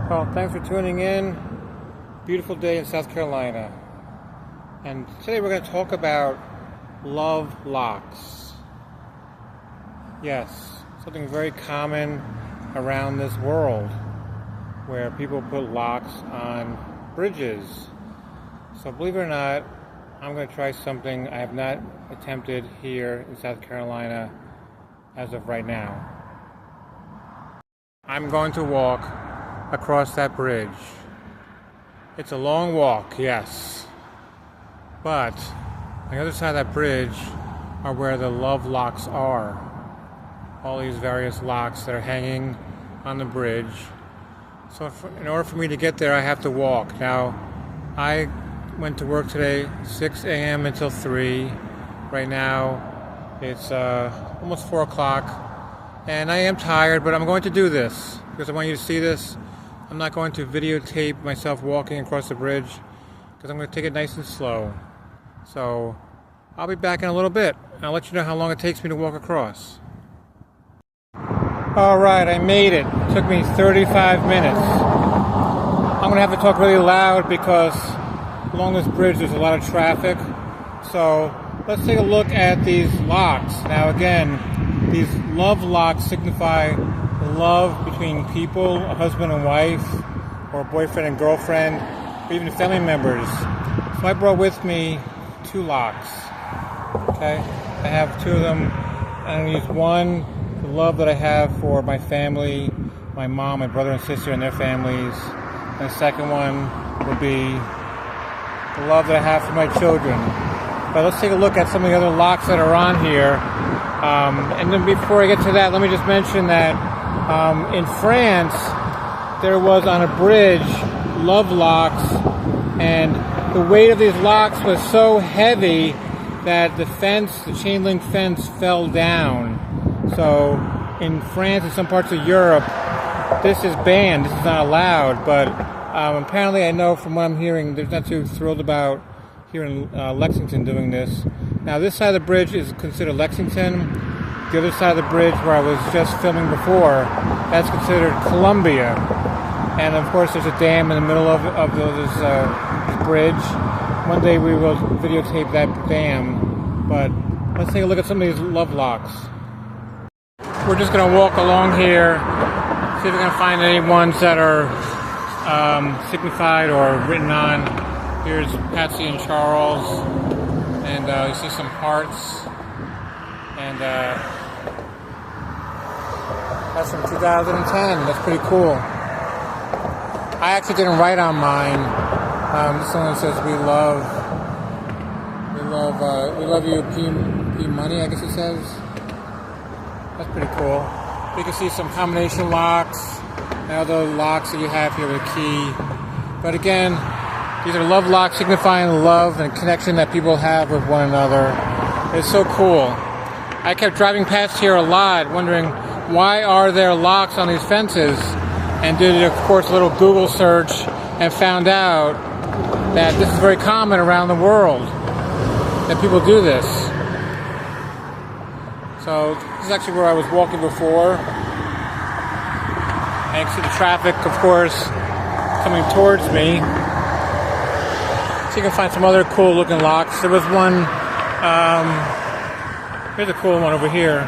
Well, thanks for tuning in. Beautiful day in South Carolina. And today we're going to talk about love locks. Yes, something very common around this world where people put locks on bridges. So believe it or not, I'm going to try something I have not attempted here in South Carolina as of right now. I'm going to walk across that bridge. It's a long walk, yes. But on the other side of that bridge are where the love locks are. All these various locks that are hanging on the bridge. So in order for me to get there, I have to walk. Now, I went to work today 6 a.m. until 3. Right now, it's almost 4 o'clock. And I am tired, but I'm going to do this because I want you to see this. I'm not going to videotape myself walking across the bridge because I'm going to take it nice and slow. So I'll be back in a little bit and I'll let you know how long it takes me to walk across. Alright, I made it. It took me 35 minutes. I'm going to have to talk really loud because along this bridge there's a lot of traffic. So let's take a look at these locks. Now again, these love locks signify love between people, a husband and wife, or a boyfriend and girlfriend, or even family members. So I brought with me 2 locks. Okay, I have 2 of them. I'm going to use one, the love that I have for my family, my mom, my brother and sister and their families. And the second one will be the love that I have for my children. But let's take a look at some of the other locks that are on here. And then before I get to that, let me just mention that in France, there was on a bridge love locks, and the weight of these locks was so heavy that the chain link fence fell down. So in France and some parts of Europe, this is banned, this is not allowed, but apparently I know from what I'm hearing, they're not too thrilled about here in Lexington doing this. Now this side of the bridge is considered Lexington. The other side of the bridge where I was just filming before, that's considered Columbia. And of course there's a dam in the middle of this bridge. One day we will videotape that dam, but let's take a look at some of these love locks. We're just going to walk along here, see if we can find any ones that are signified or written on. Here's Patsy and Charles, and you see some hearts, and that's from 2010. That's pretty cool. I actually didn't write on mine. This one says we love you, P Money, I guess it says. That's pretty cool. You can see some combination locks and other locks that you have here with a key. But again, these are love locks signifying love and connection that people have with one another. It's so cool. I kept driving past here a lot, wondering why are there locks on these fences? And did, of course, a little Google search and found out that this is very common around the world, that people do this. So this is actually where I was walking before. And you can see the traffic, of course, coming towards me. So you can find some other cool looking locks. There was one, here's a cool one over here.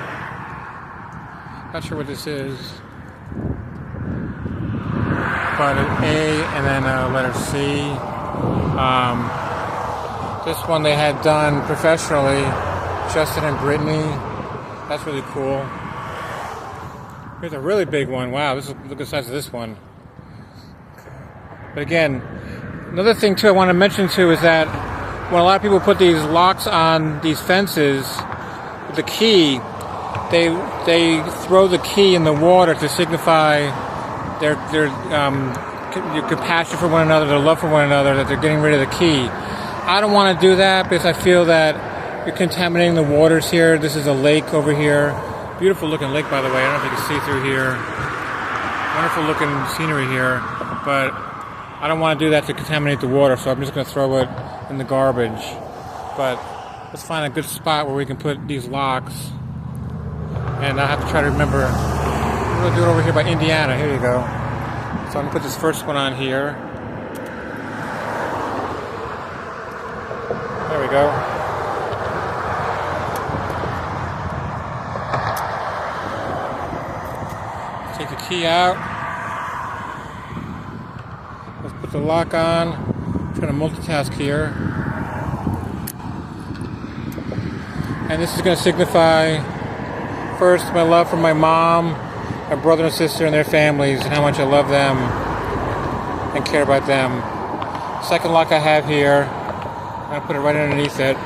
Not sure what this is. But an A and then a letter C. This one they had done professionally, Justin and Brittany. That's really cool. Here's a really big one. Wow, look at the size of this one. But again, another thing too I want to mention too is that when a lot of people put these locks on these fences, the key, they throw the key in the water to signify their compassion for one another, their love for one another, that they're getting rid of the key. I don't want to do that because I feel that you're contaminating the waters here. This is a lake over here. Beautiful looking lake, by the way. I don't know if you can see through here. Wonderful looking scenery here, but I don't want to do that to contaminate the water, so I'm just going to throw it in the garbage. But let's find a good spot where we can put these locks. And I have to try to remember. I'm going to do it over here by Indiana. Here you go. So I'm gonna put this first one on here. There we go. Take the key out. Let's put the lock on. I'm trying to multitask here. And this is going to signify, first, my love for my mom, my brother and sister and their families, and how much I love them and care about them. Second lock I have here, I'm going to put it right underneath it.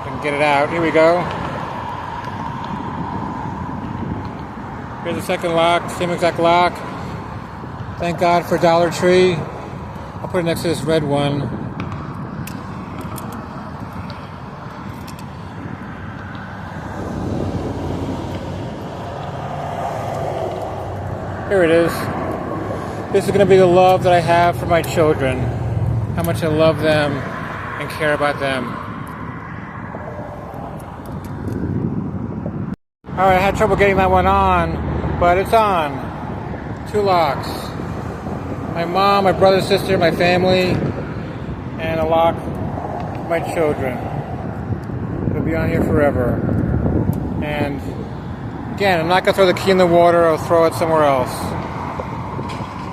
I can get it out. Here we go. Here's the second lock, same exact lock. Thank God for Dollar Tree. I'll put it next to this red one. Here it is. This is going to be the love that I have for my children. How much I love them and care about them. Alright, I had trouble getting that one on, but it's on. 2 locks. My mom, my brother, sister, my family, and a lock for my children. It'll be on here forever. And again, I'm not going to throw the key in the water or throw it somewhere else.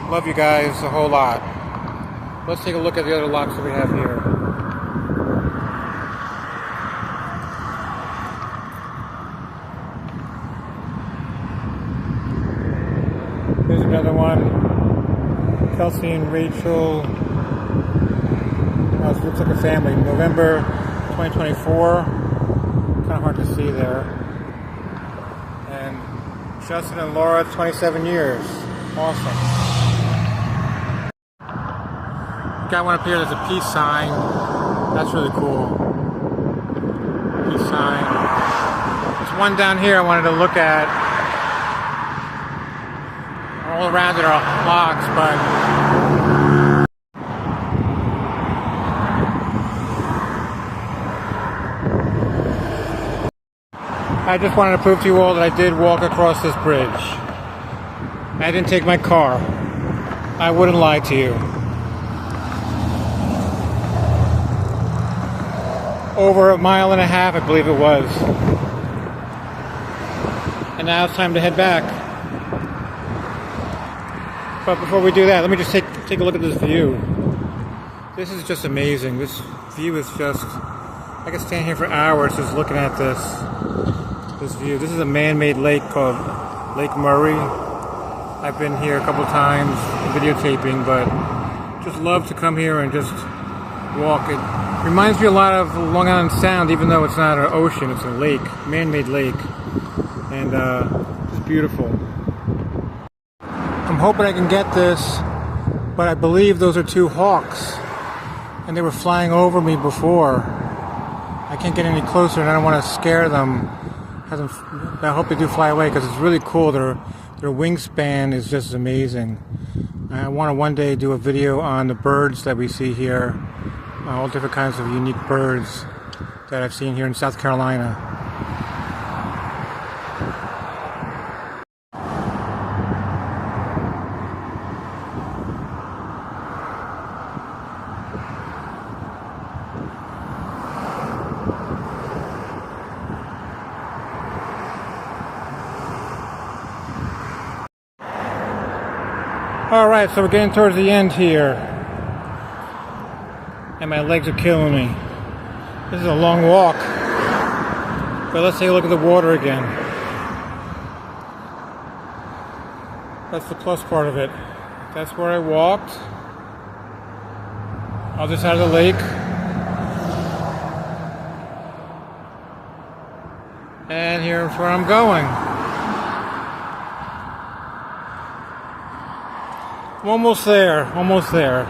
Love you guys a whole lot. Let's take a look at the other locks that we have here. Here's another one. Kelsey and Rachel. Oh, it looks like a family. November 2024. Kind of hard to see there. And Justin and Laura, 27 years. Awesome. Got one up here, there's a peace sign. That's really cool. Peace sign. There's one down here I wanted to look at. All around it are locks, but I just wanted to prove to you all that I did walk across this bridge. I didn't take my car. I wouldn't lie to you. Over 1.5 miles, I believe it was. And now it's time to head back. But before we do that, let me just take a look at this view. This is just amazing. This view is just... I could stand here for hours just looking at this view. This is a man-made lake called Lake Murray. I've been here a couple times videotaping, but just love to come here and just walk. It reminds me a lot of Long Island Sound, even though it's not an ocean, it's a lake, man-made lake. And it's beautiful. I'm hoping I can get this, but I believe those are 2 hawks. And they were flying over me before. I can't get any closer and I don't want to scare them. I hope they do fly away because it's really cool. Their wingspan is just amazing. I want to one day do a video on the birds that we see here. All different kinds of unique birds that I've seen here in South Carolina. Alright, so we're getting towards the end here. And my legs are killing me. This is a long walk. But let's take a look at the water again. That's the plus part of it. That's where I walked. Other side of the lake. And here's where I'm going. I'm almost there, almost there.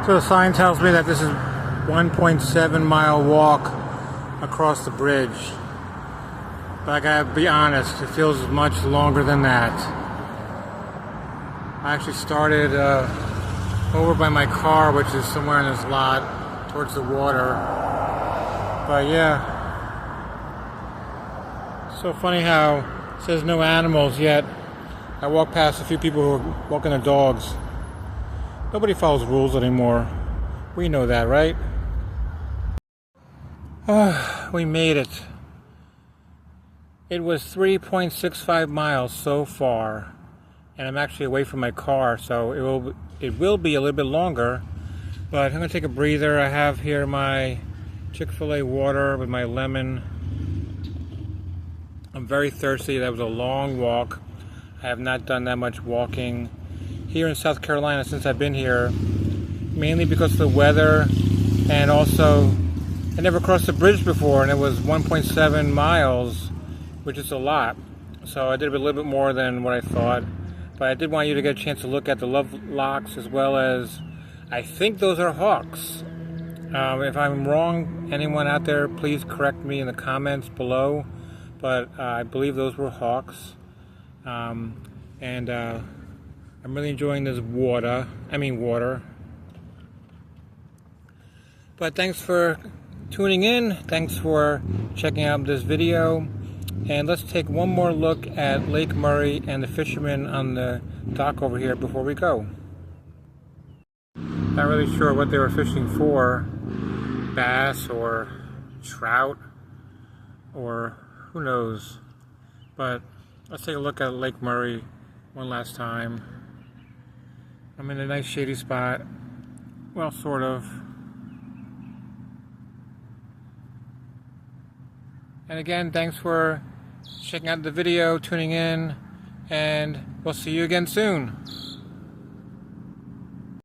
So the sign tells me that this is 1.7 mile walk across the bridge. But I gotta be honest, it feels much longer than that. I actually started over by my car, which is somewhere in this lot, towards the water. But yeah. So funny how says no animals, yet I walk past a few people who are walking their dogs. Nobody follows rules anymore. We know that, right? We made it. It was 3.65 miles so far, and I'm actually away from my car, so it will be a little bit longer. But I'm gonna take a breather. I have here my Chick-fil-A water with my lemon. I'm very thirsty. That was a long walk. I have not done that much walking here in South Carolina since I've been here, mainly because of the weather, and also I never crossed the bridge before, and it was 1.7 miles, which is a lot. So I did a little bit more than what I thought, but I did want you to get a chance to look at the love locks, as well as, I think those are hawks. If I'm wrong, anyone out there, please correct me in the comments below, but I believe those were hawks. And I'm really enjoying this water. But thanks for tuning in. Thanks for checking out this video. And let's take one more look at Lake Murray and the fishermen on the dock over here before we go. Not really sure what they were fishing for. Bass or trout or who knows. But let's take a look at Lake Murray one last time. I'm in a nice shady spot. Well, sort of. And again, thanks for checking out the video, tuning in, and we'll see you again soon.